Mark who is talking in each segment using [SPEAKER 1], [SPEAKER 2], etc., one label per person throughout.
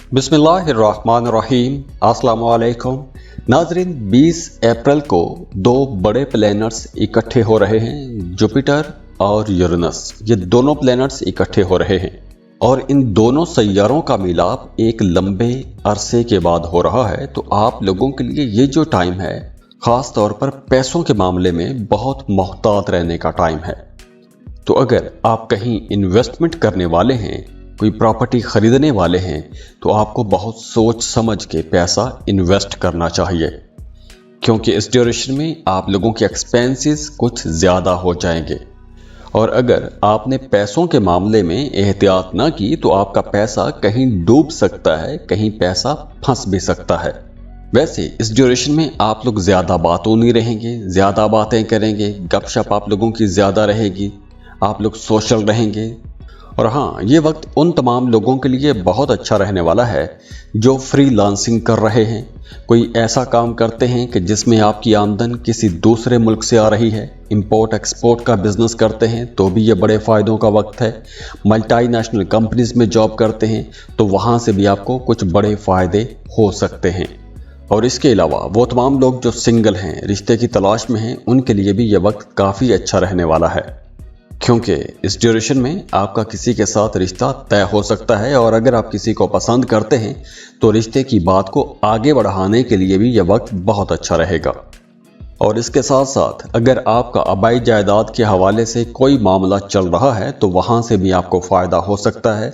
[SPEAKER 1] बिस्मिल्लाहिर्रहमानिर्रहीम। अस्सलाम वालेकुम नाजरीन। 20 अप्रैल को दो बड़े प्लैनेट्स इकट्ठे हो रहे हैं, जुपिटर और यूरेनस। ये दोनों प्लैनेट्स इकट्ठे हो रहे हैं और इन दोनों सैयारों का मिलाप एक लंबे अरसे के बाद हो रहा है। तो आप लोगों के लिए ये जो टाइम है, खास तौर पर पैसों के मामले में बहुत मोहतात रहने का टाइम है। तो अगर आप कहीं इन्वेस्टमेंट करने वाले हैं, कोई प्रॉपर्टी खरीदने वाले हैं, तो आपको बहुत सोच समझ के पैसा इन्वेस्ट करना चाहिए, क्योंकि इस ड्यूरेशन में आप लोगों के एक्सपेंसेस कुछ ज़्यादा हो जाएंगे। और अगर आपने पैसों के मामले में एहतियात ना की तो आपका पैसा कहीं डूब सकता है, कहीं पैसा फंस भी सकता है। वैसे इस ड्यूरेशन में आप लोग ज़्यादा बातों नहीं रहेंगे, ज़्यादा बातें करेंगे, गपशप आप लोगों की ज़्यादा रहेगी, आप लोग सोशल रहेंगे। और हाँ, ये वक्त उन तमाम लोगों के लिए बहुत अच्छा रहने वाला है जो फ्रीलांसिंग कर रहे हैं, कोई ऐसा काम करते हैं कि जिसमें आपकी आमदन किसी दूसरे मुल्क से आ रही है, इंपोर्ट एक्सपोर्ट का बिजनेस करते हैं तो भी ये बड़े फ़ायदों का वक्त है। मल्टीनेशनल कंपनीज में जॉब करते हैं तो वहाँ से भी आपको कुछ बड़े फ़ायदे हो सकते हैं। और इसके अलावा वो तमाम लोग जो सिंगल हैं, रिश्ते की तलाश में हैं, उनके लिए भी ये वक्त काफ़ी अच्छा रहने वाला है, क्योंकि इस ड्यूरेशन में आपका किसी के साथ रिश्ता तय हो सकता है। और अगर आप किसी को पसंद करते हैं तो रिश्ते की बात को आगे बढ़ाने के लिए भी यह वक्त बहुत अच्छा रहेगा। और इसके साथ साथ अगर आपका आबाई जायदाद के हवाले से कोई मामला चल रहा है तो वहाँ से भी आपको फ़ायदा हो सकता है।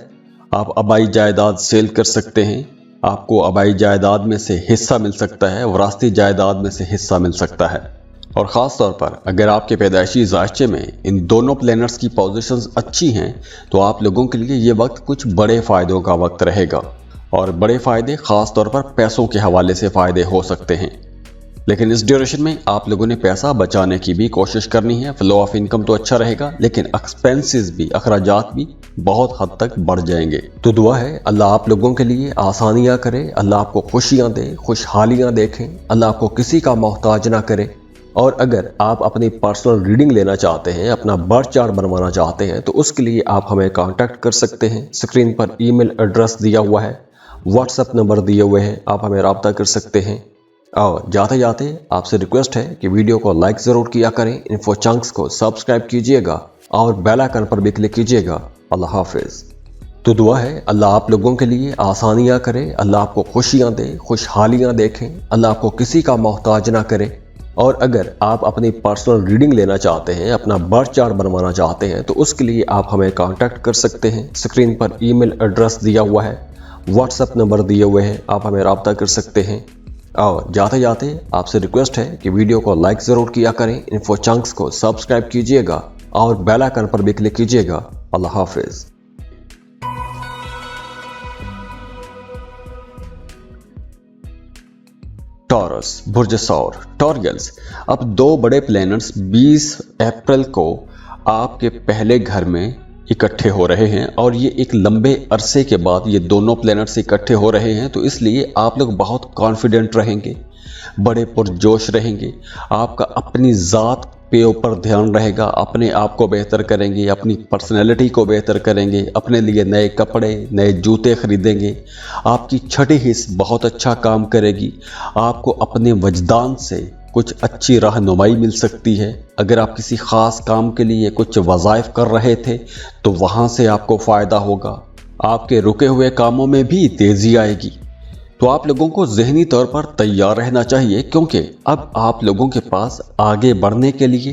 [SPEAKER 1] आप आबाई जायदाद सेल कर सकते हैं, आपको आबाई जायदाद में से हिस्सा मिल सकता है, वरासती जायदाद में से हिस्सा मिल सकता है। और ख़ास तौर पर अगर आपके पैदाइशी ज़ायचे में इन दोनों प्लैनेट्स की पोजीशंस अच्छी हैं तो आप लोगों के लिए ये वक्त कुछ बड़े फ़ायदों का वक्त रहेगा। और बड़े फ़ायदे ख़ास तौर पर पैसों के हवाले से फ़ायदे हो सकते हैं। लेकिन इस ड्यूरेशन में आप लोगों ने पैसा बचाने की भी कोशिश करनी है। फ्लो ऑफ इनकम तो अच्छा रहेगा, लेकिन एक्सपेंसेस भी, अखराजात भी बहुत हद तक बढ़ जाएंगे। तो दुआ है अल्लाह आप लोगों के लिए आसानियाँ करे, अल्लाह आपको खुशियाँ दे, खुशहालियाँ देखें, अल्लाह आपको किसी का मोहताज ना करे। और अगर आप अपनी पर्सनल रीडिंग लेना चाहते हैं, अपना बर्थ चार्ट बनवाना चाहते हैं, तो उसके लिए आप हमें कांटेक्ट कर सकते हैं। स्क्रीन पर ईमेल एड्रेस दिया हुआ है, व्हाट्सएप नंबर दिए हुए हैं, आप हमें रब्ता कर सकते हैं। और जाते जाते आपसे रिक्वेस्ट है कि वीडियो को लाइक ज़रूर किया करें, इन्फो चंक्स को सब्सक्राइब कीजिएगा और बेल आइकन पर भी क्लिक कीजिएगा। अल्लाह हाफिज़। तो दुआ है अल्लाह आप लोगों के लिए आसानियाँ करे, अल्लाह आपको खुशियाँ दे, खुशहालियाँ देखें, अल्लाह आपको किसी का मोहताज ना करे। और अगर आप अपनी पर्सनल रीडिंग लेना चाहते हैं, अपना बर्थ चार्ट बनवाना चाहते हैं, तो उसके लिए आप हमें कांटेक्ट कर सकते हैं। स्क्रीन पर ईमेल एड्रेस दिया हुआ है, व्हाट्सएप नंबर दिए हुए हैं, आप हमें रब्ता कर सकते हैं। और जाते जाते आपसे रिक्वेस्ट है कि वीडियो को लाइक ज़रूर किया करें, इन्फो चंक्स को सब्सक्राइब कीजिएगा और बेल आइकन पर भी क्लिक कीजिएगा। अल्लाह हाफिज़। टॉरस, बुर्ज सौर, टॉरियल्स। अब दो बड़े प्लैनेट्स 20 अप्रैल को आपके पहले घर में इकट्ठे हो रहे हैं और ये एक लंबे अरसे के बाद ये दोनों प्लैनेट्स इकट्ठे हो रहे हैं। तो इसलिए आप लोग बहुत कॉन्फिडेंट रहेंगे, बड़े पुरजोश रहेंगे, आपका अपनी ज़ात पे ऊपर ध्यान रहेगा, अपने आप को बेहतर करेंगे, अपनी पर्सनैलिटी को बेहतर करेंगे, अपने लिए नए कपड़े, नए जूते खरीदेंगे, आपकी छठी हिस्स बहुत अच्छा काम करेगी, आपको अपने वजदान से कुछ अच्छी रहनुमाई मिल सकती है। अगर आप किसी ख़ास काम के लिए कुछ वज़ाइफ कर रहे थे तो वहाँ से आपको फ़ायदा होगा, आपके रुके हुए कामों में भी तेज़ी आएगी। तो आप लोगों को ज़हनी तौर पर तैयार रहना चाहिए, क्योंकि अब आप लोगों के पास आगे बढ़ने के लिए,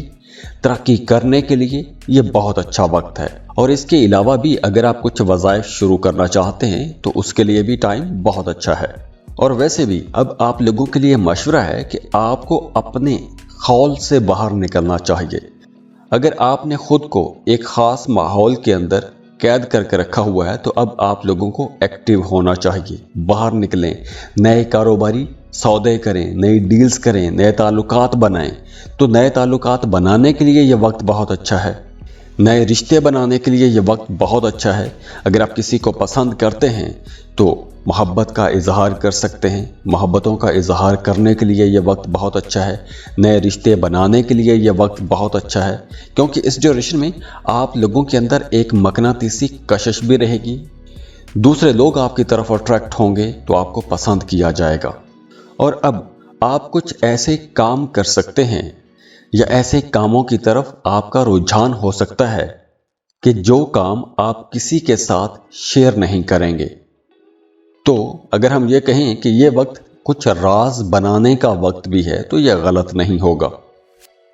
[SPEAKER 1] तरक्की करने के लिए ये बहुत अच्छा वक्त है। और इसके अलावा भी अगर आप कुछ वज़ाइफ शुरू करना चाहते हैं तो उसके लिए भी टाइम बहुत अच्छा है। और वैसे भी अब आप लोगों के लिए मशवरा है कि आपको अपने खौल से बाहर निकलना चाहिए। अगर आपने ख़ुद को एक ख़ास माहौल के अंदर कैद करके रखा हुआ है तो अब आप लोगों को एक्टिव होना चाहिए, बाहर निकलें, नए कारोबारी सौदे करें, नई डील्स करें, नए ताल्लुकात बनाएं। तो नए ताल्लुकात बनाने के लिए ये वक्त बहुत अच्छा है, नए रिश्ते बनाने के लिए ये वक्त बहुत अच्छा है। अगर आप किसी को पसंद करते हैं तो मोहब्बत का इजहार कर सकते हैं, मोहब्बतों का इजहार करने के लिए ये वक्त बहुत अच्छा है। नए रिश्ते बनाने के लिए ये वक्त बहुत अच्छा है, क्योंकि इस ड्यूरेशन में आप लोगों के अंदर एक मकनातीसी कशिश भी रहेगी, दूसरे लोग आपकी तरफ अट्रैक्ट होंगे तो आपको पसंद किया जाएगा। और अब आप कुछ ऐसे काम कर सकते हैं या ऐसे कामों की तरफ आपका रुझान हो सकता है कि जो काम आप किसी के साथ शेयर नहीं करेंगे। तो अगर हम ये कहें कि ये वक्त कुछ राज बनाने का वक्त भी है तो यह गलत नहीं होगा।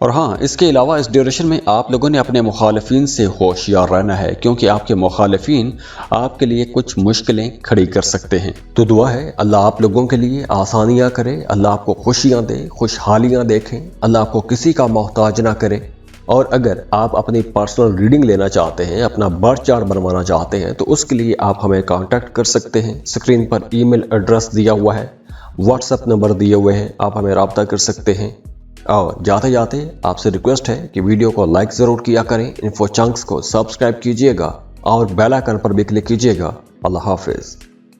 [SPEAKER 1] और हाँ, इसके अलावा इस ड्यूरेशन में आप लोगों ने अपने मुखालिफिन से होशियार रहना है, क्योंकि आपके मुखालिफिन आपके लिए कुछ मुश्किलें खड़ी कर सकते हैं। तो दुआ है अल्लाह आप लोगों के लिए आसानियाँ करे, अल्लाह आपको खुशियाँ दे, खुशहालियाँ देखें, अल्लाह आपको किसी का मोहताज ना करे। और अगर आप अपनी पर्सनल रीडिंग लेना चाहते हैं, अपना बर्थ चार्ट बनवाना चाहते हैं, तो उसके लिए आप हमें कांटेक्ट कर सकते हैं। स्क्रीन पर ईमेल एड्रेस दिया हुआ है, व्हाट्सएप नंबर दिए हुए हैं, आप हमें रब्ता कर सकते हैं। और जाते जाते आपसे रिक्वेस्ट है कि वीडियो को लाइक ज़रूर किया करें, इन्फो चंक्स को सब्सक्राइब कीजिएगा और बेल आइकन पर भी क्लिक कीजिएगा। अल्लाह हाफिज़।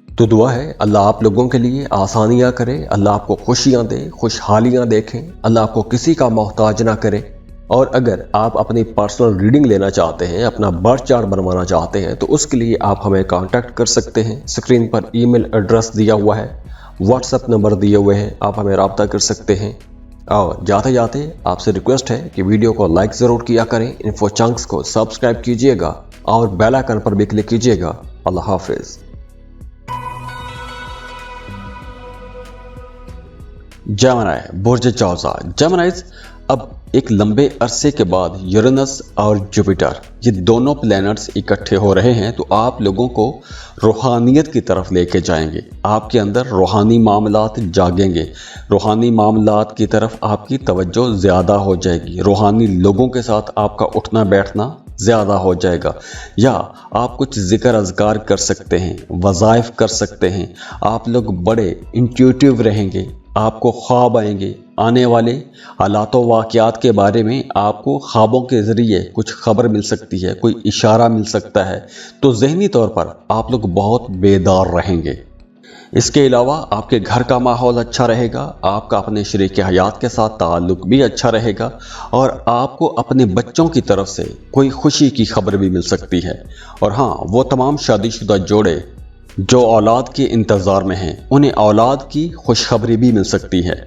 [SPEAKER 1] तो दुआ है अल्लाह आप लोगों के लिए आसानियाँ करे, अल्लाह आपको खुशियाँ दे, खुशहालियाँ देखें, अल्लाह आपको किसी का मोहताज ना करे। और अगर आप अपनी पर्सनल रीडिंग लेना चाहते हैं, अपना बर्थ चार्ट बनवाना चाहते हैं, तो उसके लिए आप हमें कांटेक्ट कर सकते हैं। स्क्रीन पर ईमेल एड्रेस दिया हुआ है, व्हाट्सएप नंबर दिए हुए हैं, आप हमें रब्ता कर सकते हैं। और जाते जाते आपसे रिक्वेस्ट है कि वीडियो को लाइक ज़रूर किया करें, इन्फो चंक्स को सब्सक्राइब कीजिएगा और बेल आइकन पर भी क्लिक कीजिएगा। अल्लाह हाफिज़। जेमिनी, बुर्ज चौसा। जेमिनीज़, अब एक लंबे अरसे के बाद यूरेनस और जुपिटर ये दोनों प्लैनेट्स इकट्ठे हो रहे हैं, तो आप लोगों को रूहानियत की तरफ लेके जाएंगे। आपके अंदर रूहानी मामलात जागेंगे, रूहानी मामलात की तरफ आपकी तवज्जो ज़्यादा हो जाएगी, रूहानी लोगों के साथ आपका उठना बैठना ज़्यादा हो जाएगा। या आप कुछ ज़िक्र अज़कार कर सकते हैं, वज़ाइफ कर सकते हैं, आप लोग बड़े इंट्यूटिव रहेंगे, आपको ख्वाब आएंगे, आने वाले हालात वाक़यात के बारे में आपको ख्वाबों के ज़रिए कुछ खबर मिल सकती है, कोई इशारा मिल सकता है। तो ज़हनी तौर पर आप लोग बहुत बेदार रहेंगे। इसके अलावा आपके घर का माहौल अच्छा रहेगा, आपका अपने शरीक हयात के साथ ताल्लुक़ भी अच्छा रहेगा और आपको अपने बच्चों की तरफ से कोई खुशी की खबर भी मिल सकती है। और हाँ, वो तमाम शादीशुदा जोड़े जो औलाद के इंतज़ार में हैं, उन्हें औलाद की खुशखबरी भी मिल सकती है।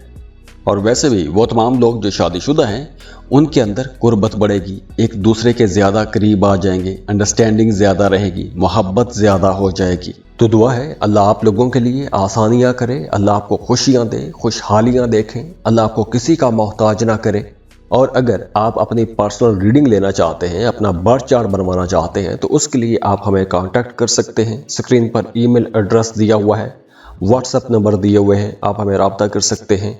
[SPEAKER 1] और वैसे भी वो तमाम लोग जो शादीशुदा हैं, उनके अंदर कुर्बत बढ़ेगी, एक दूसरे के ज़्यादा करीब आ जाएंगे, अंडरस्टैंडिंग ज़्यादा रहेगी, मोहब्बत ज़्यादा हो जाएगी। तो दुआ है अल्लाह आप लोगों के लिए आसानियाँ करे, अल्लाह आपको खुशियाँ दे, खुशहालियाँ देखें, अल्लाह आपको किसी का मोहताज ना करे। और अगर आप अपनी पर्सनल रीडिंग लेना चाहते हैं, अपना बर्थ चार्ट बनवाना चाहते हैं, तो उसके लिए आप हमें कांटेक्ट कर सकते हैं। स्क्रीन पर ईमेल एड्रेस दिया हुआ है, व्हाट्सएप नंबर दिए हुए हैं, आप हमें रब्ता कर सकते हैं।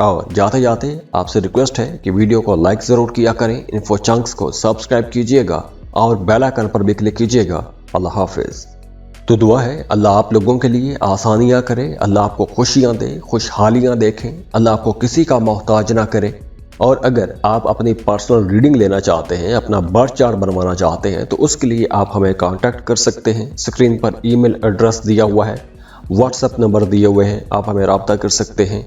[SPEAKER 1] और जाते जाते आपसे रिक्वेस्ट है कि वीडियो को लाइक ज़रूर किया करें, इन्फो चंक्स को सब्सक्राइब कीजिएगा और बेल आइकन पर भी क्लिक कीजिएगा। अल्लाह हाफिज़। तो दुआ है अल्लाह आप लोगों के लिए आसानियाँ करे, अल्लाह आपको खुशियाँ दे, खुशहालियाँ देखें, अल्लाह आपको किसी का मोहताज ना करे। और अगर आप अपनी पर्सनल रीडिंग लेना चाहते हैं, अपना बर्थ चार्ट बनवाना चाहते हैं, तो उसके लिए आप हमें कांटेक्ट कर सकते हैं। स्क्रीन पर ईमेल एड्रेस दिया हुआ है, व्हाट्सएप नंबर दिए हुए हैं, आप हमें रब्ता कर सकते हैं।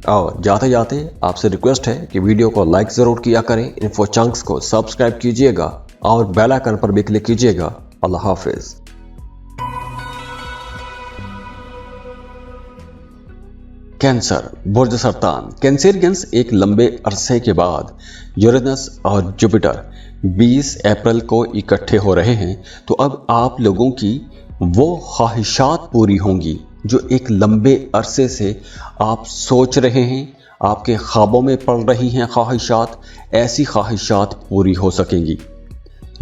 [SPEAKER 1] और जाते जाते आपसे रिक्वेस्ट है कि वीडियो को लाइक ज़रूर किया करें, इन्फो चंक्स को सब्सक्राइब कीजिएगा और बेल आइकन पर भी क्लिक कीजिएगा। अल्लाह हाफिज़। कैंसर, बुर्ज सरतान। कैंसेरियंस एक लंबे अरसे के बाद यूरेनस और जुपिटर 20 अप्रैल को इकट्ठे हो रहे हैं, तो अब आप लोगों की वो ख्वाहिशात पूरी होंगी जो एक लंबे अरसे से आप सोच रहे हैं, आपके ख्वाबों में पड़ रही हैं ख्वाहिशात, ऐसी ख्वाहिशात पूरी हो सकेंगी।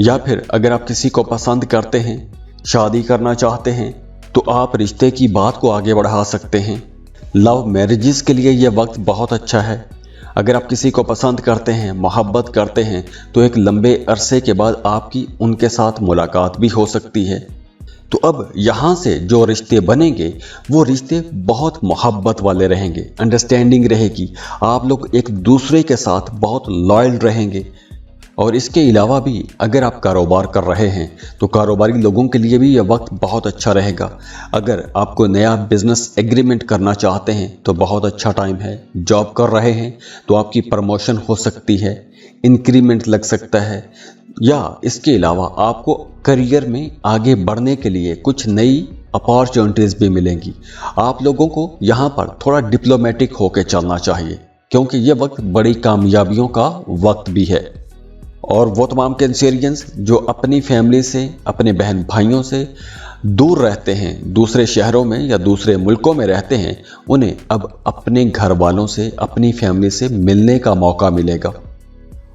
[SPEAKER 1] या फिर अगर आप किसी को पसंद करते हैं, शादी करना चाहते हैं, तो आप रिश्ते की बात को आगे बढ़ा सकते हैं। लव मैरिजेस के लिए यह वक्त बहुत अच्छा है। अगर आप किसी को पसंद करते हैं, मोहब्बत करते हैं, तो एक लंबे अरसे के बाद आपकी उनके साथ मुलाकात भी हो सकती है। तो अब यहाँ से जो रिश्ते बनेंगे, वो रिश्ते बहुत मोहब्बत वाले रहेंगे, अंडरस्टैंडिंग रहेगी, आप लोग एक दूसरे के साथ बहुत लॉयल रहेंगे। और इसके अलावा भी अगर आप कारोबार कर रहे हैं, तो कारोबारी लोगों के लिए भी यह वक्त बहुत अच्छा रहेगा। अगर आपको नया बिजनेस एग्रीमेंट करना चाहते हैं, तो बहुत अच्छा टाइम है। जॉब कर रहे हैं तो आपकी प्रमोशन हो सकती है, इंक्रीमेंट लग सकता है, या इसके अलावा आपको करियर में आगे बढ़ने के लिए कुछ नई अपॉर्चुनिटीज़ भी मिलेंगी। आप लोगों को यहाँ पर थोड़ा डिप्लोमेटिक होकर चलना चाहिए, क्योंकि ये वक्त बड़ी कामयाबियों का वक्त भी है। और वो तमाम कैंसेरियंस जो अपनी फैमिली से, अपने बहन भाइयों से दूर रहते हैं, दूसरे शहरों में या दूसरे मुल्कों में रहते हैं, उन्हें अब अपने घर वालों से, अपनी फैमिली से मिलने का मौका मिलेगा।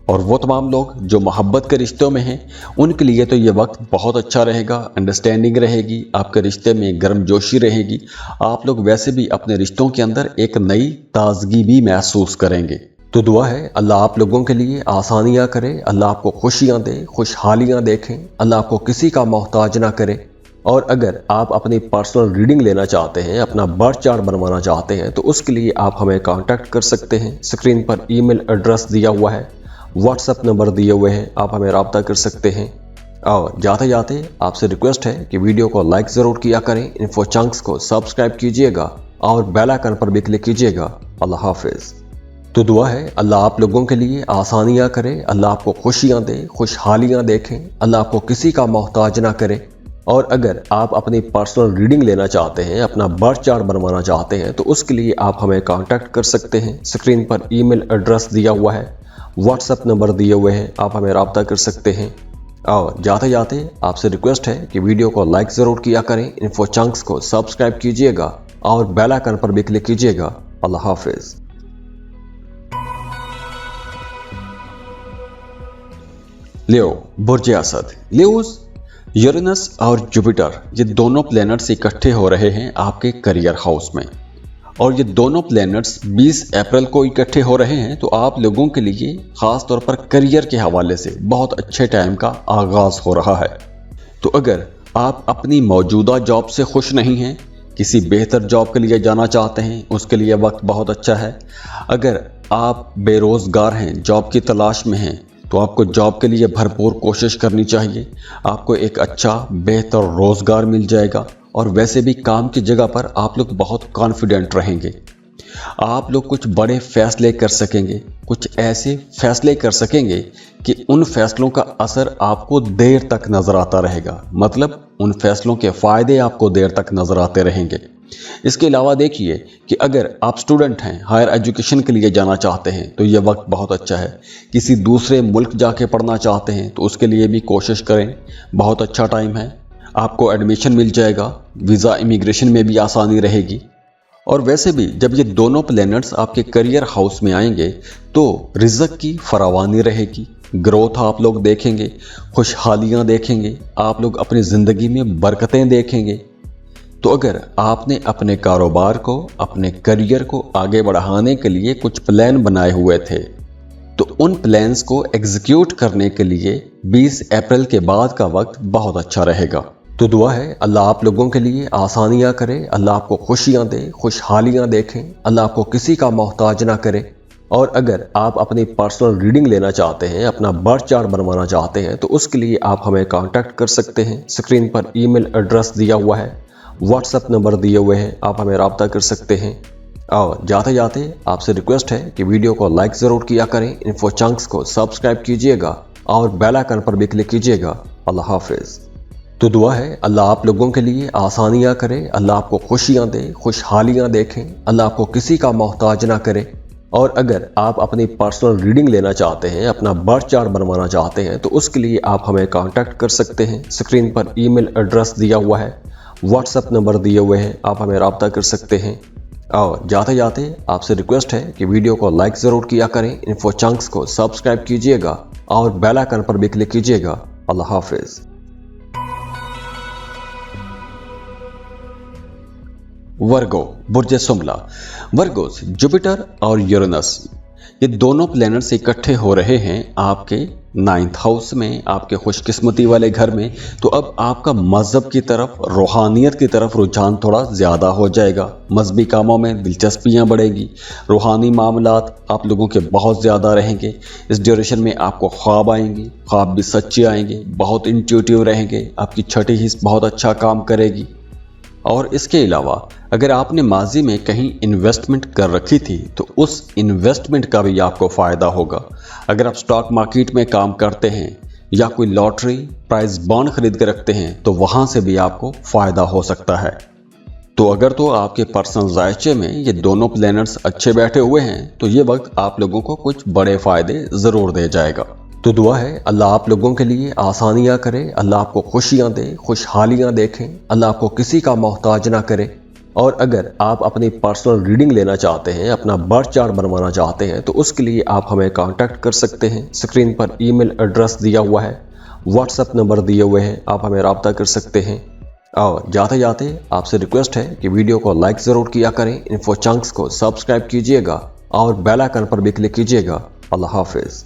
[SPEAKER 1] और वो तमाम लोग जो मोहब्बत के रिश्तों में हैं, उनके लिए तो ये वक्त बहुत अच्छा रहेगा। अंडरस्टैंडिंग रहेगी, आपके रिश्ते में गर्मजोशी रहेगी। आप लोग वैसे भी अपने रिश्तों के अंदर एक नई ताजगी भी महसूस करेंगे। तो दुआ है अल्लाह आप लोगों के लिए आसानियाँ करे, अल्लाह आपको खुशियाँ दे, खुशहालियाँ देखें, अल्लाह आपको किसी का मोहताज ना करे। और अगर आप अपनी पर्सनल रीडिंग लेना चाहते हैं, अपना बर्थ चार्ट बनवाना चाहते हैं, तो उसके लिए आप हमें कांटेक्ट कर सकते हैं। स्क्रीन पर ईमेल एड्रेस दिया हुआ है, व्हाट्सएप नंबर दिए हुए हैं, आप हमें रब्ता कर सकते हैं। और जाते जाते आपसे रिक्वेस्ट है कि वीडियो को लाइक ज़रूर किया करें, इन्फो चंक्स को सब्सक्राइब कीजिएगा और बेल आइकन पर भी क्लिक कीजिएगा। अल्लाह हाफिज़। तो दुआ है अल्लाह आप लोगों के लिए आसानियाँ करे, अल्लाह आपको खुशियाँ दे, खुशहालियाँ देखें, अल्लाह आपको किसी का मोहताज ना करे। और अगर आप अपनी पर्सनल रीडिंग लेना चाहते हैं, अपना बर्थ चार्ट बनवाना चाहते हैं, तो उसके लिए आप हमें कांटेक्ट कर सकते हैं। स्क्रीन पर ईमेल एड्रेस दिया हुआ है, व्हाट्सएप नंबर दिए हुए हैं, आप हमें रब्ता कर सकते हैं। और जाते जाते आपसे रिक्वेस्ट है कि वीडियो को लाइक ज़रूर किया करें, इन्फो चंक्स को सब्सक्राइब कीजिएगा और बेल आइकन पर भी क्लिक कीजिएगा। अल्लाह हाफिज़। लियो, बुर्ज असद। लियोस, यूरेनस और जुपिटर, ये दोनों प्लैनेट्स इकट्ठे हो रहे हैं आपके करियर हाउस में। और ये दोनों प्लैनेट्स 20 अप्रैल को इकट्ठे हो रहे हैं। तो आप लोगों के लिए ख़ास तौर पर करियर के हवाले से बहुत अच्छे टाइम का आगाज़ हो रहा है। तो अगर आप अपनी मौजूदा जॉब से खुश नहीं हैं, किसी बेहतर जॉब के लिए जाना चाहते हैं, उसके लिए वक्त बहुत अच्छा है। अगर आप बेरोज़गार हैं, जॉब की तलाश में हैं, तो आपको जॉब के लिए भरपूर कोशिश करनी चाहिए। आपको एक अच्छा बेहतर रोज़गार मिल जाएगा और वैसे भी काम की जगह पर आप लोग बहुत कॉन्फिडेंट रहेंगे। आप लोग कुछ बड़े फैसले कर सकेंगे, कुछ ऐसे फैसले कर सकेंगे कि उन फैसलों का असर आपको देर तक नज़र आता रहेगा। मतलब उन फैसलों के फ़ायदे आपको देर तक नज़र आते रहेंगे। इसके अलावा देखिए कि अगर आप स्टूडेंट हैं, हायर एजुकेशन के लिए जाना चाहते हैं, तो ये वक्त बहुत अच्छा है। किसी दूसरे मुल्क जाके पढ़ना चाहते हैं तो उसके लिए भी कोशिश करें, बहुत अच्छा टाइम है। आपको एडमिशन मिल जाएगा, वीज़ा इमिग्रेशन में भी आसानी रहेगी। और वैसे भी जब ये दोनों प्लैनेट्स आपके करियर हाउस में आएंगे तो रिज़्क की फरावानी रहेगी, ग्रोथ आप लोग देखेंगे, खुशहालियाँ देखेंगे, आप लोग अपनी ज़िंदगी में बरकतें देखेंगे। तो अगर आपने अपने कारोबार को, अपने करियर को आगे बढ़ाने के लिए कुछ प्लान बनाए हुए थे, तो उन प्लान्स को एग्जीक्यूट करने के लिए 20 अप्रैल के बाद का वक्त बहुत अच्छा रहेगा। तो दुआ है अल्लाह आप लोगों के लिए आसानियाँ करे, अल्लाह आपको खुशियाँ दे, खुशहालियाँ देखें, अल्लाह आपको किसी का मोहताज ना करे। और अगर आप अपनी पर्सनल रीडिंग लेना चाहते हैं, अपना बर्थ चार्ट बनवाना चाहते हैं, तो उसके लिए आप हमें कांटेक्ट कर सकते हैं। स्क्रीन पर ईमेल एड्रेस दिया हुआ है, व्हाट्सएप नंबर दिए हुए हैं, आप हमें रब्ता कर सकते हैं। और जाते जाते आपसे रिक्वेस्ट है कि वीडियो को लाइक ज़रूर किया करें, इन्फो चंक्स को सब्सक्राइब कीजिएगा और बेल आइकन पर भी क्लिक कीजिएगा। अल्लाह हाफिज़। तो दुआ है अल्लाह आप लोगों के लिए आसानियाँ करे, अल्लाह आपको खुशियाँ दे, खुशहालियाँ देखें, अल्लाह आपको किसी का मोहताज ना करे। और अगर आप अपनी पर्सनल रीडिंग लेना चाहते हैं, अपना बर्थ चार्ट बनवाना चाहते हैं, तो उसके लिए आप हमें कांटेक्ट कर सकते हैं। स्क्रीन पर ईमेल एड्रेस दिया हुआ है, व्हाट्सएप नंबर दिए हुए हैं, आप हमें रब्ता कर सकते हैं। और जाते जाते आपसे रिक्वेस्ट है कि वीडियो को लाइक ज़रूर किया करें, इन्फो चंक्स को सब्सक्राइब कीजिएगा और बेल आइकन पर भी क्लिक कीजिएगा। अल्लाह हाफिज़। वर्गो, बुर्ज सुमला। वर्गोस, जुपिटर और यूरेनस, ये दोनों प्लैनेट्स इकट्ठे हो रहे हैं आपके 9th हाउस में, आपके खुशकिस्मती वाले घर में। तो अब आपका मज़हब की तरफ, रूहानियत की तरफ रुझान थोड़ा ज़्यादा हो जाएगा। मजहबी कामों में दिलचस्पियाँ बढ़ेगी, रूहानी मामलात आप लोगों के बहुत ज़्यादा रहेंगे। इस ड्यूरेशन में आपको ख्वाब आएंगे, ख्वाब भी सच्चे आएंगे, बहुत इंट्यूटिव रहेंगे, आपकी छठी हिस्स बहुत अच्छा काम करेगी। और इसके अलावा अगर आपने माजी में कहीं इन्वेस्टमेंट कर रखी थी तो उस इन्वेस्टमेंट का भी आपको फ़ायदा होगा। अगर आप स्टॉक मार्केट में काम करते हैं या कोई लॉटरी प्राइज बॉन्ड खरीद के रखते हैं तो वहां से भी आपको फायदा हो सकता है। तो अगर तो आपके पर्सनल जायचे में ये दोनों प्लैनेट्स अच्छे बैठे हुए हैं तो ये वक्त आप लोगों को कुछ बड़े फायदे जरूर दे जाएगा। तो दुआ है अल्लाह आप लोगों के लिए आसानियां करे, अल्लाह आपको खुशियां दे, खुशहालियां देखें, अल्लाह आपको किसी का मोहताज ना करे। और अगर आप अपनी पर्सनल रीडिंग लेना चाहते हैं, अपना बर्थ चार्ट बनवाना चाहते हैं तो उसके लिए आप हमें कांटेक्ट कर सकते हैं। स्क्रीन पर ईमेल एड्रेस दिया हुआ है, व्हाट्सएप नंबर दिए हुए हैं, आप हमें रब्ता कर सकते हैं। और जाते जाते आपसे रिक्वेस्ट है कि वीडियो को लाइक ज़रूर किया करें, इन्फो चंक्स को सब्सक्राइब कीजिएगा और बेल आइकन पर भी क्लिक कीजिएगा। अल्लाह हाफिज़।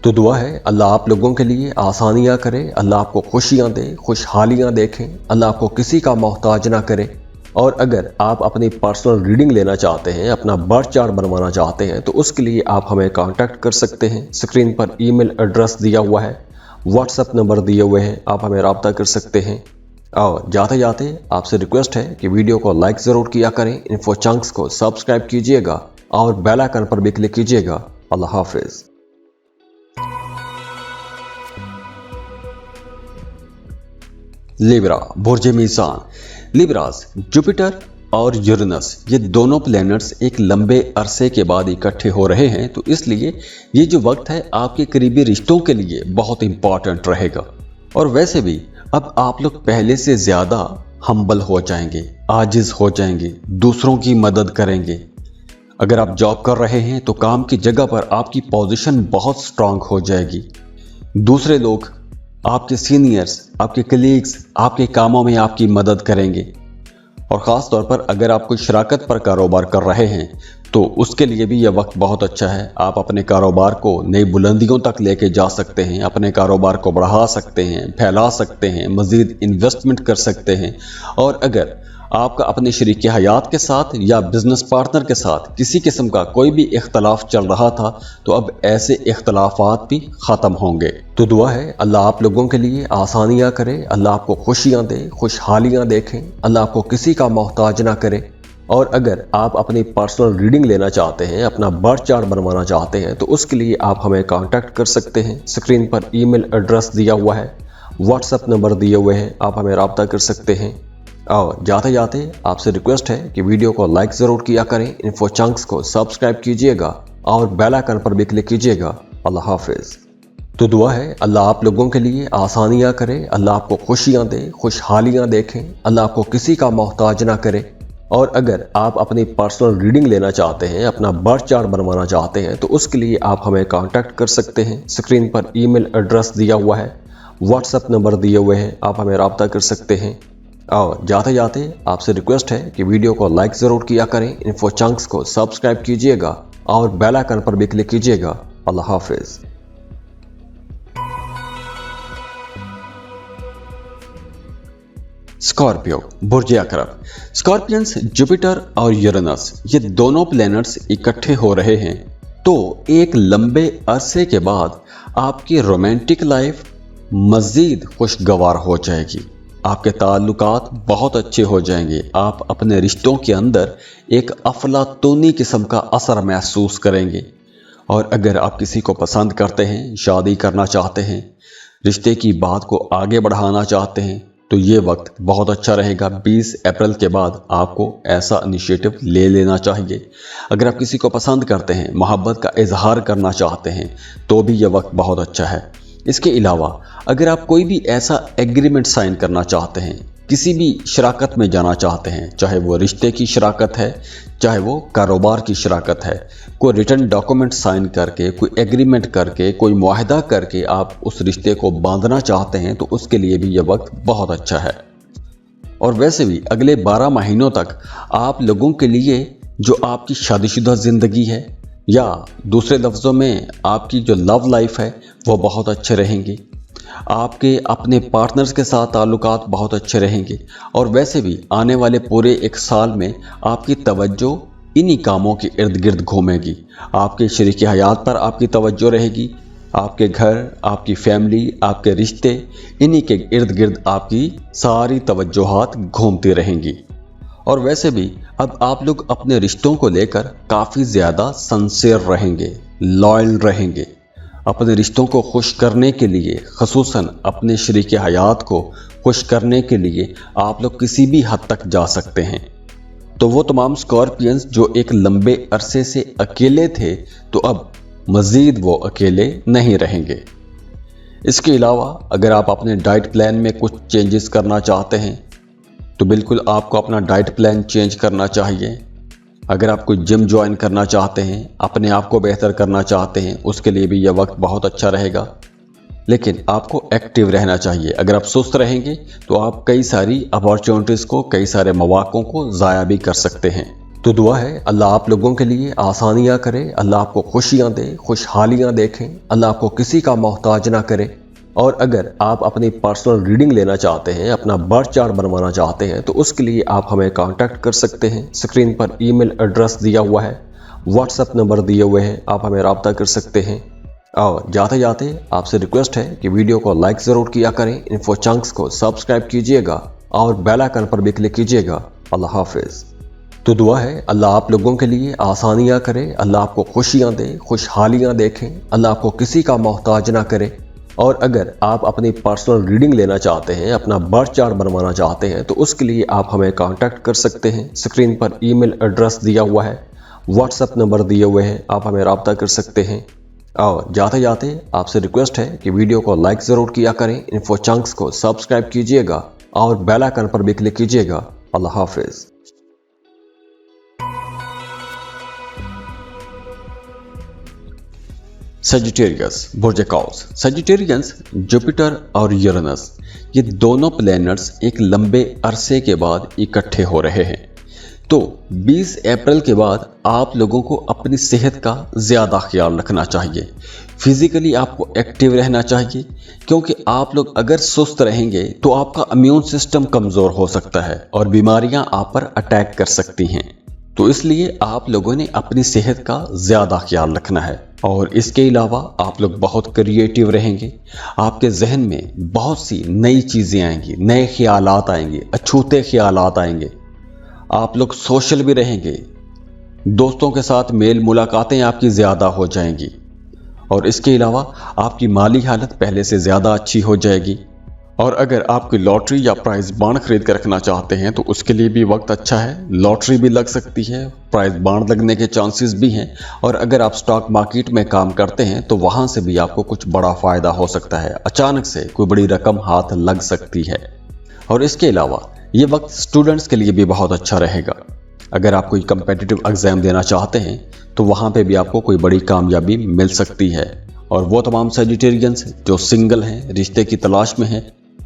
[SPEAKER 1] तो दुआ है अल्लाह आप लोगों के लिए आसानियां करे, अल्लाह आपको खुशियां दे, खुशहालियां देखें, अल्लाह आपको किसी का मोहताज ना करे। और अगर आप अपनी पर्सनल रीडिंग लेना चाहते हैं, अपना बर्थ चार्ट बनवाना चाहते हैं तो उसके लिए आप हमें कांटेक्ट कर सकते हैं। स्क्रीन पर ईमेल एड्रेस दिया हुआ है, व्हाट्सएप नंबर दिए हुए हैं, आप हमें रब्ता कर सकते हैं। और जाते जाते आपसे रिक्वेस्ट है कि वीडियो को लाइक ज़रूर किया करें, इन्फो चंक्स को सब्सक्राइब कीजिएगा और बेल आइकन पर भी क्लिक कीजिएगा। अल्लाह हाफिज़। लिब्रा, बुर्ज मीज़ान। लिब्रास, जुपिटर और यूरेनस ये दोनों प्लैनेट्स एक लंबे अरसे के बाद इकट्ठे हो रहे हैं, तो इसलिए ये जो वक्त है आपके करीबी रिश्तों के लिए बहुत इंपॉर्टेंट रहेगा। और वैसे भी अब आप लोग पहले से ज़्यादा हम्बल हो जाएंगे, आजिज़ हो जाएंगे, दूसरों की मदद करेंगे। अगर आप जॉब कर रहे हैं तो काम की जगह पर आपकी पोजीशन बहुत स्ट्रांग हो जाएगी। दूसरे लोग, आपके सीनियर्स, आपके कलीग्स आपके कामों में आपकी मदद करेंगे। और ख़ास तौर पर अगर आप कोई शराकत पर कारोबार कर रहे हैं तो उसके लिए भी यह वक्त बहुत अच्छा है। आप अपने कारोबार को नई बुलंदियों तक लेके जा सकते हैं, अपने कारोबार को बढ़ा सकते हैं, फैला सकते हैं, मज़ीद इन्वेस्टमेंट कर सकते हैं। और अगर आपका अपने शरीक हयात के साथ या बिजनेस पार्टनर के साथ किसी किस्म का कोई भी इख्तलाफ चल रहा था तो अब ऐसे इख्तलाफात भी ख़त्म होंगे। तो दुआ है अल्लाह आप लोगों के लिए आसानियां करे, अल्लाह आपको खुशियां दे, खुशहालियां देखें, अल्लाह आपको किसी का मोहताज ना करे। और अगर आप अपनी पर्सनल रीडिंग लेना चाहते हैं, अपना बर्थ चार्ट बनवाना चाहते हैं तो उसके लिए आप हमें कांटेक्ट कर सकते हैं। स्क्रीन पर ईमेल एड्रेस दिया हुआ है, व्हाट्सएप नंबर दिए हुए हैं, आप हमें रब्ता कर सकते हैं। और जाते जाते आपसे रिक्वेस्ट है कि वीडियो को लाइक ज़रूर किया करें, इन्फो चंक्स को सब्सक्राइब कीजिएगा और बेल आइकन पर भी क्लिक कीजिएगा। अल्लाह हाफिज़। तो दुआ है अल्लाह आप लोगों के लिए आसानियां करे, अल्लाह आपको खुशियां दे, खुशहालियां देखें, अल्लाह आपको किसी का मोहताज ना करे। और अगर आप अपनी पर्सनल रीडिंग लेना चाहते हैं, अपना बर्थ चार्ट बनवाना चाहते हैं तो उसके लिए आप हमें कांटेक्ट कर सकते हैं। स्क्रीन पर ईमेल एड्रेस दिया हुआ है, व्हाट्सएप नंबर दिए हुए हैं, आप हमें रब्ता कर सकते हैं। और जाते जाते आपसे रिक्वेस्ट है कि वीडियो को लाइक ज़रूर किया करें, इन्फो चंक्स को सब्सक्राइब कीजिएगा और बेल आइकन पर भी क्लिक कीजिएगा। अल्लाह हाफिज़। स्कॉर्पियो, बुर्ज अकरब। स्कॉर्पियंस, जुपिटर और यूरेनस ये दोनों प्लैनेट्स इकट्ठे हो रहे हैं तो एक लंबे अरसे के बाद आपकी रोमांटिक लाइफ मज़ीद खुशगवार हो जाएगी। आपके ताल्लुकात बहुत अच्छे हो जाएंगे। आप अपने रिश्तों के अंदर एक अफलातूनी किस्म का असर महसूस करेंगे। और अगर आप किसी को पसंद करते हैं, शादी करना चाहते हैं, रिश्ते की बात को आगे बढ़ाना चाहते हैं तो ये वक्त बहुत अच्छा रहेगा। 20 अप्रैल के बाद आपको ऐसा इनिशिएटिव ले लेना चाहिए। अगर आप किसी को पसंद करते हैं, मोहब्बत का इजहार करना चाहते हैं तो भी ये वक्त बहुत अच्छा है। इसके अलावा अगर आप कोई भी ऐसा एग्रीमेंट साइन करना चाहते हैं, किसी भी शराकत में जाना चाहते हैं, चाहे वो रिश्ते की शराकत है, चाहे वो कारोबार की शराकत है, कोई रिटर्न डॉक्यूमेंट साइन करके, कोई एग्रीमेंट करके, कोई मुआहदा करके आप उस रिश्ते को बांधना चाहते हैं तो उसके लिए भी यह वक्त बहुत अच्छा है। और वैसे भी अगले 12 महीनों तक आप लोगों के लिए जो आपकी शादीशुदा ज़िंदगी है या दूसरे लफ्ज़ों में आपकी जो लव लाइफ है वो बहुत अच्छे रहेंगे। आपके अपने पार्टनर्स के साथ ताल्लुकात बहुत अच्छे रहेंगे। और वैसे भी आने वाले पूरे एक साल में आपकी तवज्जो इन्हीं कामों के इर्द गिर्द घूमेगी। आपके शरीक हयात पर आपकी तवज्जो रहेगी, आपके घर, आपकी फैमिली, आपके रिश्ते, इन्हीं के इर्द गिर्द आपकी सारी तवज्जोहात घूमती रहेंगी। और वैसे भी अब आप लोग अपने रिश्तों को लेकर काफ़ी ज़्यादा सिंसियर रहेंगे, लॉयल रहेंगे। अपने रिश्तों को खुश करने के लिए, ख़ुसूसन अपने शरीक हयात को खुश करने के लिए आप लोग किसी भी हद तक जा सकते हैं। तो वो तमाम स्कॉर्पियंस जो एक लंबे अरसे से अकेले थे, तो अब मज़ीद वो अकेले नहीं रहेंगे। इसके अलावा अगर आप अपने डाइट प्लान में कुछ चेंजेस करना चाहते हैं तो बिल्कुल आपको अपना डाइट प्लान चेंज करना चाहिए। अगर आप कोई जिम ज्वाइन करना चाहते हैं, अपने आप को बेहतर करना चाहते हैं, उसके लिए भी यह वक्त बहुत अच्छा रहेगा। लेकिन आपको एक्टिव रहना चाहिए। अगर आप सुस्त रहेंगे तो आप कई सारी अपॉर्चुनिटीज़ को, कई सारे मौक़ों को ज़ाया भी कर सकते हैं। तो दुआ है अल्लाह आप लोगों के लिए आसानियाँ करे, अल्लाह आपको खुशियाँ दे, खुशहालियाँ देखें, अल्लाह आपको किसी का मोहताज ना करे। और अगर आप अपनी पर्सनल रीडिंग लेना चाहते हैं, अपना बर्थ चार्ट बनवाना चाहते हैं, तो उसके लिए आप हमें कांटेक्ट कर सकते हैं। स्क्रीन पर ईमेल एड्रेस दिया हुआ है, व्हाट्सएप नंबर दिए हुए हैं, आप हमें रब्ता कर सकते हैं। और जाते जाते आपसे रिक्वेस्ट है कि वीडियो को लाइक ज़रूर किया करें, इन्फो चंक्स को सब्सक्राइब कीजिएगा और बेल आइकन पर भी क्लिक कीजिएगा। अल्लाह हाफिज़। तो दुआ है अल्लाह आप लोगों के लिए आसानियाँ करे, अल्लाह आपको खुशियाँ दे, खुशहालियाँ देखें, अल्लाह आपको किसी का मोहताज ना करे। और अगर आप अपनी पर्सनल रीडिंग लेना चाहते हैं, अपना बर्थ चार्ट बनवाना चाहते हैं, तो उसके लिए आप हमें कांटेक्ट कर सकते हैं। स्क्रीन पर ईमेल एड्रेस दिया हुआ है, व्हाट्सएप नंबर दिए हुए हैं, आप हमें रब्ता कर सकते हैं। और जाते जाते आपसे रिक्वेस्ट है कि वीडियो को लाइक ज़रूर किया करें, इन्फो चंक्स को सब्सक्राइब कीजिएगा और बेल आइकन पर भी क्लिक कीजिएगा। अल्लाह हाफिज़। सजिटेरियस बुर्ज काउस। सजिटेरियंस जुपिटर और यूरेनस ये दोनों प्लैनेट्स एक लंबे अरसे के बाद इकट्ठे हो रहे हैं। तो 20 अप्रैल के बाद आप लोगों को अपनी सेहत का ज़्यादा ख्याल रखना चाहिए। फिज़िकली आपको एक्टिव रहना चाहिए, क्योंकि आप लोग अगर सुस्त रहेंगे तो आपका इम्यून सिस्टम कमज़ोर हो सकता है और बीमारियां आप पर अटैक कर सकती हैं। तो इसलिए आप लोगों ने अपनी सेहत का ज़्यादा ख्याल रखना है। और इसके अलावा आप लोग बहुत क्रिएटिव रहेंगे, आपके जहन में बहुत सी नई चीज़ें आएंगी, नए ख्यालात आएंगे, अछूते ख्यालात आएंगे। आप लोग सोशल भी रहेंगे, दोस्तों के साथ मेल मुलाकातें आपकी ज़्यादा हो जाएंगी। और इसके अलावा आपकी माली हालत पहले से ज़्यादा अच्छी हो जाएगी। और अगर आप कोई लॉटरी या प्राइज़ बॉन्ड खरीद कर रखना चाहते हैं तो उसके लिए भी वक्त अच्छा है। लॉटरी भी लग सकती है, प्राइज़ बॉन्ड लगने के चांसेस भी हैं। और अगर आप स्टॉक मार्केट में काम करते हैं तो वहाँ से भी आपको कुछ बड़ा फ़ायदा हो सकता है, अचानक से कोई बड़ी रकम हाथ लग सकती है। और इसके अलावा ये वक्त स्टूडेंट्स के लिए भी बहुत अच्छा रहेगा। अगर आप कोई कम्पिटिटिव एग्ज़ाम देना चाहते हैं तो वहाँ पे भी आपको कोई बड़ी कामयाबी मिल सकती है। और वो तमाम सजिटेरियंस जो सिंगल हैं, रिश्ते की तलाश में हैं,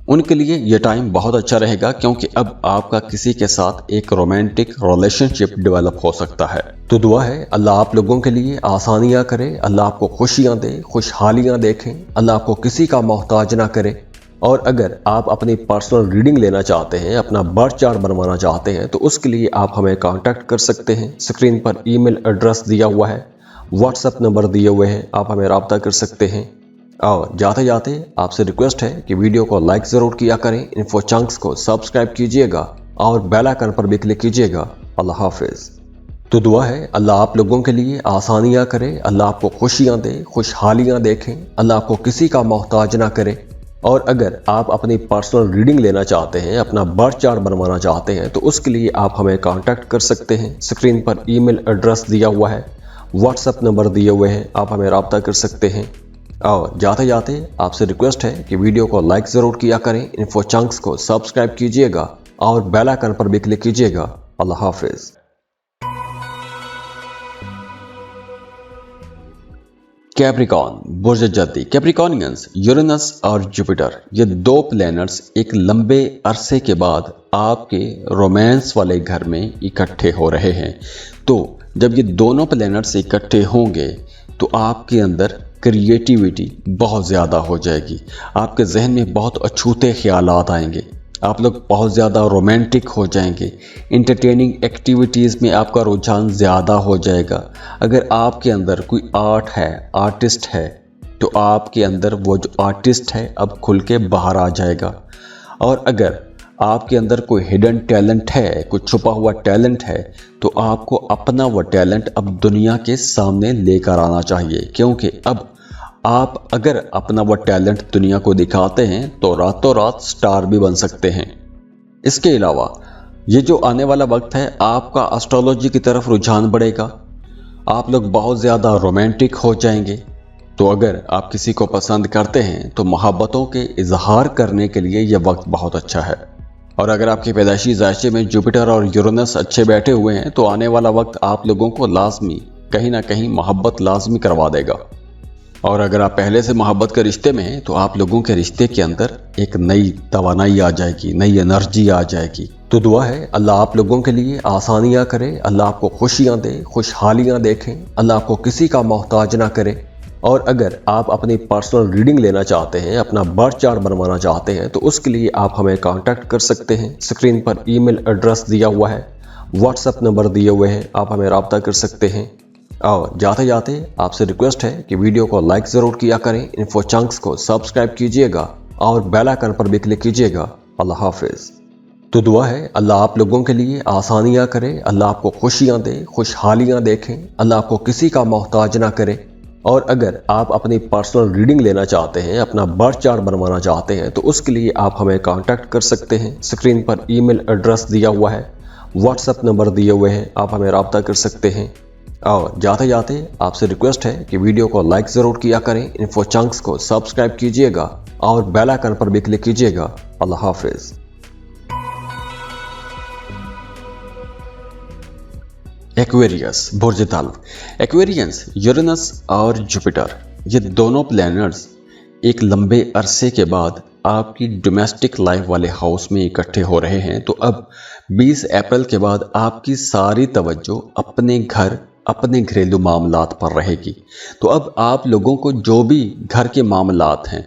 [SPEAKER 1] उनके लिए ये टाइम बहुत अच्छा रहेगा, क्योंकि अब आपका किसी के साथ एक रोमांटिक रिलेशनशिप डेवलप हो सकता है। तो दुआ है अल्लाह आप लोगों के लिए आसानियाँ करे, अल्लाह आपको खुशियाँ दे, खुशहालियाँ देखें, अल्लाह आपको किसी का मोहताज ना करे। और अगर आप अपनी पर्सनल रीडिंग लेना चाहते हैं, अपना बर्थ चार्ट बनवाना चाहते हैं, तो उसके लिए आप हमें कांटेक्ट कर सकते हैं। स्क्रीन पर ईमेल एड्रेस दिया हुआ है, व्हाट्सएप नंबर दिए हुए हैं, आप हमें रब्ता कर सकते हैं। और जाते जाते आपसे रिक्वेस्ट है कि वीडियो को लाइक ज़रूर किया करें, इन्फो चंक्स को सब्सक्राइब कीजिएगा और बेल आइकन पर भी क्लिक कीजिएगा। अल्लाह हाफिज़। तो दुआ है अल्लाह आप लोगों के लिए आसानियाँ करे, अल्लाह आपको खुशियाँ दे, खुशहालियाँ देखें, अल्लाह आपको किसी का मोहताज ना करे। और अगर आप अपनी पर्सनल रीडिंग लेना चाहते हैं, अपना बर्थ चार्ट बनवाना चाहते हैं, तो उसके लिए आप हमें कांटेक्ट कर सकते हैं। स्क्रीन पर ईमेल एड्रेस दिया हुआ है, व्हाट्सएप नंबर दिए हुए हैं, आप हमें रब्ता कर सकते हैं। और जाते जाते आपसे रिक्वेस्ट है कि वीडियो को लाइक ज़रूर किया करें, इन्फो चंक्स को सब्सक्राइब कीजिएगा और बेल आइकन पर भी क्लिक कीजिएगा। अल्लाह हाफिज़। कैप्रिकॉन बुर्ज जद्दी। कैप्रिकॉनियंस यूरेनस और जुपिटर ये दो प्लैनेट्स एक लंबे अरसे के बाद आपके रोमांस वाले घर में इकट्ठे हो रहे हैं। तो जब ये दोनों प्लैनेट्स इकट्ठे होंगे तो आपके अंदर क्रिएटिविटी बहुत ज़्यादा हो जाएगी, आपके जहन में बहुत अछूते ख्यालात आएंगे, आप लोग बहुत ज़्यादा रोमांटिक हो जाएंगे, इंटरटेनिंग एक्टिविटीज़ में आपका रुझान ज़्यादा हो जाएगा। अगर आपके अंदर कोई आर्ट है, आर्टिस्ट है, तो आपके अंदर वो जो आर्टिस्ट है अब खुल के बाहर आ जाएगा। और अगर आपके अंदर कोई हिडन टैलेंट है, कोई छुपा हुआ टैलेंट है, तो आपको अपना वो टैलेंट अब दुनिया के सामने लेकर आना चाहिए, क्योंकि अब आप अगर अपना वो टैलेंट दुनिया को दिखाते हैं तो रातों रात स्टार भी बन सकते हैं। इसके अलावा ये जो आने वाला वक्त है, आपका एस्ट्रोलॉजी की तरफ रुझान बढ़ेगा, आप लोग बहुत ज़्यादा रोमांटिक हो जाएंगे। तो अगर आप किसी को पसंद करते हैं तो मोहब्बतों के इजहार करने के लिए यह वक्त बहुत अच्छा है। और अगर आपके पैदाइशी जायचे में जुपिटर और यूरेनस अच्छे बैठे हुए हैं तो आने वाला वक्त आप लोगों को लाजमी कहीं ना कहीं मोहब्बत लाजमी करवा देगा। और अगर आप पहले से मोहब्बत के रिश्ते में हैं तो आप लोगों के रिश्ते के अंदर एक नई तवानाई आ जाएगी, नई एनर्जी आ जाएगी। तो दुआ है अल्लाह आप लोगों के लिए आसानियाँ करे, अल्लाह आपको खुशियाँ दे, खुशहालियाँ देखें, अल्लाह आपको किसी का मोहताज ना करे। और अगर आप अपनी पर्सनल रीडिंग लेना चाहते हैं, अपना बर्थ चार्ट बनवाना चाहते हैं तो उसके लिए आप हमें कांटेक्ट कर सकते हैं। स्क्रीन पर ईमेल एड्रेस दिया हुआ है, व्हाट्सएप नंबर दिए हुए हैं, आप हमें रब्ता कर सकते हैं। और जाते जाते आपसे रिक्वेस्ट है कि वीडियो को लाइक ज़रूर किया करें, इन्फो चंक्स को सब्सक्राइब कीजिएगा और बेल आइकन पर भी क्लिक कीजिएगा। अल्लाह हाफिज़। तो दुआ है अल्लाह आप लोगों के लिए आसानियाँ करे, अल्लाह आपको खुशियाँ दे, खुशहालियाँ देखें, अल्लाह आपको किसी का मोहताज ना करे। और अगर आप अपनी पर्सनल रीडिंग लेना चाहते हैं, अपना बर्थ चार्ट बनवाना चाहते हैं तो उसके लिए आप हमें कांटेक्ट कर सकते हैं। स्क्रीन पर ईमेल एड्रेस दिया हुआ है, व्हाट्सएप नंबर दिए हुए हैं, आप हमें रब्ता कर सकते हैं। और जाते जाते आपसे रिक्वेस्ट है कि वीडियो को लाइक ज़रूर किया करें, इन्फो चंक्स को सब्सक्राइब कीजिएगा और बेल आइकन पर भी क्लिक कीजिएगा। अल्लाह हाफिज़। एक्वेरियस बुर्ज तल्व। एक्वेरियंस, यूरेनस और जुपिटर ये दोनों प्लैनेट्स एक लंबे अरसे के बाद आपकी डोमेस्टिक लाइफ वाले हाउस में इकट्ठे हो रहे हैं। तो अब 20 अप्रैल के बाद आपकी सारी तवज्जो अपने घर, अपने घरेलू मामलात पर रहेगी। तो अब आप लोगों को जो भी घर के मामलात हैं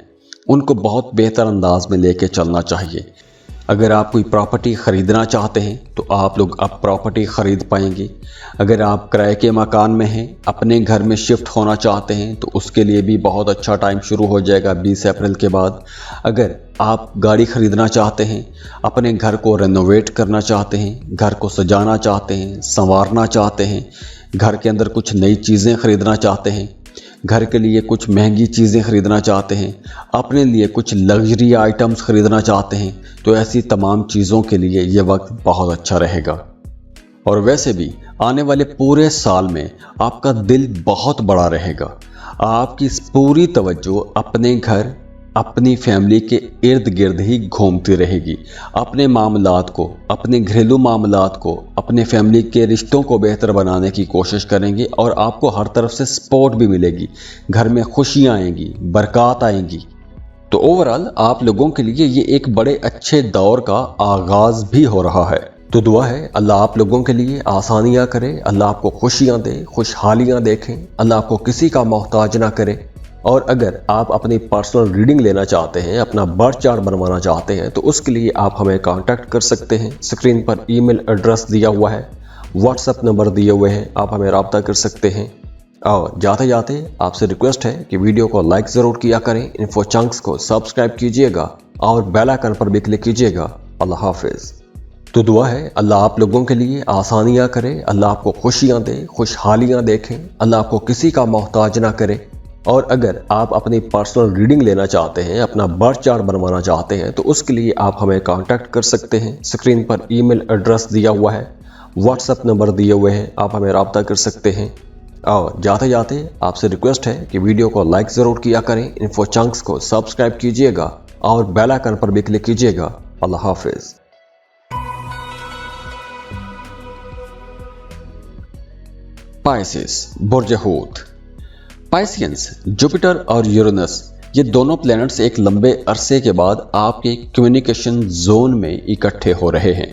[SPEAKER 1] उनको बहुत बेहतर अंदाज में लेके चलना चाहिए। अगर आप कोई प्रॉपर्टी ख़रीदना चाहते हैं तो आप लोग अब प्रॉपर्टी ख़रीद पाएंगे। अगर आप किराए के मकान में हैं, अपने घर में शिफ्ट होना चाहते हैं तो उसके लिए भी बहुत अच्छा टाइम शुरू हो जाएगा 20 अप्रैल के बाद। अगर आप गाड़ी ख़रीदना चाहते हैं, अपने घर को रेनोवेट करना चाहते हैं, घर को सजाना चाहते हैं, संवारना चाहते हैं, घर के अंदर कुछ नई चीज़ें ख़रीदना चाहते हैं, घर के लिए कुछ महंगी चीज़ें ख़रीदना चाहते हैं, अपने लिए कुछ लग्जरी आइटम्स ख़रीदना चाहते हैं, तो ऐसी तमाम चीज़ों के लिए ये वक्त बहुत अच्छा रहेगा। और वैसे भी आने वाले पूरे साल में आपका दिल बहुत बड़ा रहेगा। आपकी पूरी तवज्जो अपने घर, अपनी फैमिली के इर्द गिर्द ही घूमती रहेगी। अपने मामलात को, अपने घरेलू मामलात को, अपने फैमिली के रिश्तों को बेहतर बनाने की कोशिश करेंगे और आपको हर तरफ से सपोर्ट भी मिलेगी। घर में खुशियाँ आएंगी, बरकत आएंगी। तो ओवरऑल आप लोगों के लिए ये एक बड़े अच्छे दौर का आगाज़ भी हो रहा है। तो दुआ है अल्लाह आप लोगों के लिए आसानियाँ करे, अल्लाह आपको खुशियाँ दे, खुशहालियाँ देखें, अल्लाह आपको किसी का मोहताज ना करे। और अगर आप अपनी पर्सनल रीडिंग लेना चाहते हैं, अपना बर्थ चार्ट बनवाना चाहते हैं तो उसके लिए आप हमें कांटेक्ट कर सकते हैं। स्क्रीन पर ईमेल एड्रेस दिया हुआ है, व्हाट्सएप नंबर दिए हुए हैं, आप हमें रब्ता कर सकते हैं। और जाते जाते आपसे रिक्वेस्ट है कि वीडियो को लाइक ज़रूर किया करें, इन्फो चंक्स को सब्सक्राइब कीजिएगा और बेल आइकन पर भी क्लिक कीजिएगा। अल्लाह हाफिज़। तो दुआ है अल्लाह आप लोगों के लिए आसानियाँ करे, अल्लाह आपको खुशियाँ दे, खुशहालियाँ देखें, अल्लाह आपको किसी का मोहताज ना करे। और अगर आप अपनी पर्सनल रीडिंग लेना चाहते हैं, अपना बर्थ चार्ट बनवाना चाहते हैं तो उसके लिए आप हमें कांटेक्ट कर सकते हैं। स्क्रीन पर ईमेल एड्रेस दिया हुआ है, व्हाट्सएप नंबर दिए हुए हैं, आप हमें रब्ता कर सकते हैं। और जाते जाते आपसे रिक्वेस्ट है कि वीडियो को लाइक ज़रूर किया करें, इन्फो चंक्स को सब्सक्राइब कीजिएगा और बेल आइकन पर भी क्लिक कीजिएगा। अल्लाह हाफिज़। पाइसेस बुर्ज हूत। पाइसियंस, जुपिटर और यूरेनस ये दोनों प्लैनेट्स एक लंबे अरसे के बाद आपके कम्युनिकेशन जोन में इकट्ठे हो रहे हैं।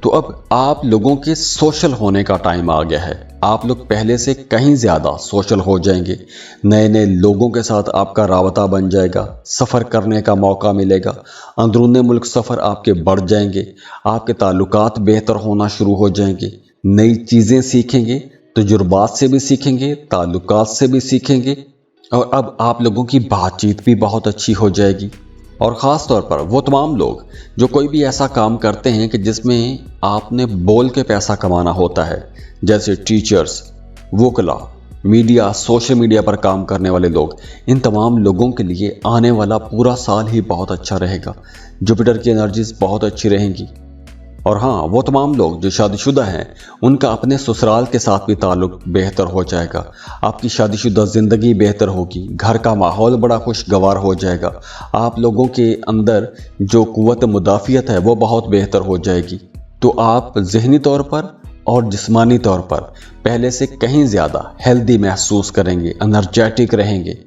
[SPEAKER 1] तो अब आप लोगों के सोशल होने का टाइम आ गया है। आप लोग पहले से कहीं ज़्यादा सोशल हो जाएंगे। नए नए लोगों के साथ आपका राबता बन जाएगा, सफ़र करने का मौका मिलेगा, अंदरूनी मुल्क सफ़र आपके बढ़ जाएंगे, आपके ताल्लुकात बेहतर होना शुरू हो जाएंगे, नई चीज़ें सीखेंगे, तजुर्बात से भी सीखेंगे, ताल्लुकात से भी सीखेंगे। और अब आप लोगों की बातचीत भी बहुत अच्छी हो जाएगी। और ख़ास तौर पर वो तमाम लोग जो कोई भी ऐसा काम करते हैं कि जिसमें आपने बोल के पैसा कमाना होता है, जैसे टीचर्स, वकला, मीडिया, सोशल मीडिया पर काम करने वाले लोग, इन तमाम लोगों के लिए आने वाला पूरा साल ही बहुत अच्छा रहेगा। जुपिटर की एनर्जीज बहुत अच्छी रहेंगी। और हाँ, वो तमाम लोग जो शादीशुदा हैं, उनका अपने ससुराल के साथ भी ताल्लुक बेहतर हो जाएगा। आपकी शादीशुदा ज़िंदगी बेहतर होगी, घर का माहौल बड़ा खुशगवार हो जाएगा। आप लोगों के अंदर जो कुव्वत मुदाफ़ियत है वो बहुत बेहतर हो जाएगी। तो आप ज़हनी तौर पर और जिस्मानी तौर पर पहले से कहीं ज़्यादा हेल्दी महसूस करेंगे, एनर्जेटिक रहेंगे।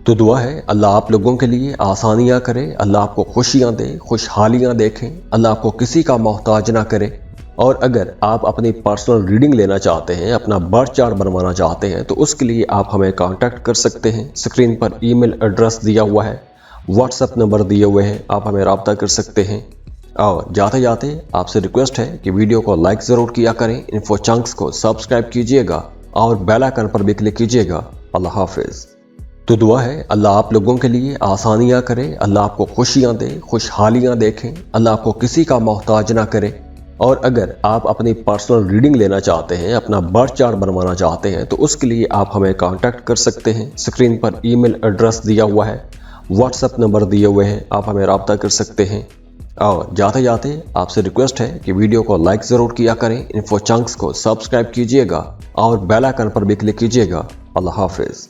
[SPEAKER 1] तो दुआ है अल्लाह आप लोगों के लिए आसानियाँ करे, अल्लाह आपको खुशियाँ दे, खुशहालियाँ देखें, अल्लाह आपको किसी का मोहताज ना करे। और अगर आप अपनी पर्सनल रीडिंग लेना चाहते हैं, अपना बर्थ चार्ट बनवाना चाहते हैं, तो उसके लिए आप हमें कांटेक्ट कर सकते हैं। स्क्रीन पर ईमेल एड्रेस दिया हुआ है, व्हाट्सएप नंबर दिए हुए हैं, आप हमें रब्ता कर सकते हैं। और जाते जाते आपसे रिक्वेस्ट है कि वीडियो को लाइक ज़रूर किया करें, इन्फो चंक्स को सब्सक्राइब कीजिएगा और बेल आइकन पर भी क्लिक कीजिएगा। अल्लाह हाफिज़। तो दुआ है अल्लाह आप लोगों के लिए आसानियाँ करे, अल्लाह आपको खुशियाँ दे, खुशहालियाँ देखें, अल्लाह आपको किसी का मोहताज ना करे। और अगर आप अपनी पर्सनल रीडिंग लेना चाहते हैं, अपना बर्थ चार्ट बनवाना चाहते हैं, तो उसके लिए आप हमें कांटेक्ट कर सकते हैं। स्क्रीन पर ईमेल एड्रेस दिया हुआ है, व्हाट्सएप नंबर दिए हुए हैं, आप हमें रब्ता कर सकते हैं। और जाते जाते आपसे रिक्वेस्ट है कि वीडियो को लाइक ज़रूर किया करें, इन्फो चंक्स को सब्सक्राइब कीजिएगा और बेल आइकन पर भी क्लिक कीजिएगा। अल्लाह हाफिज़।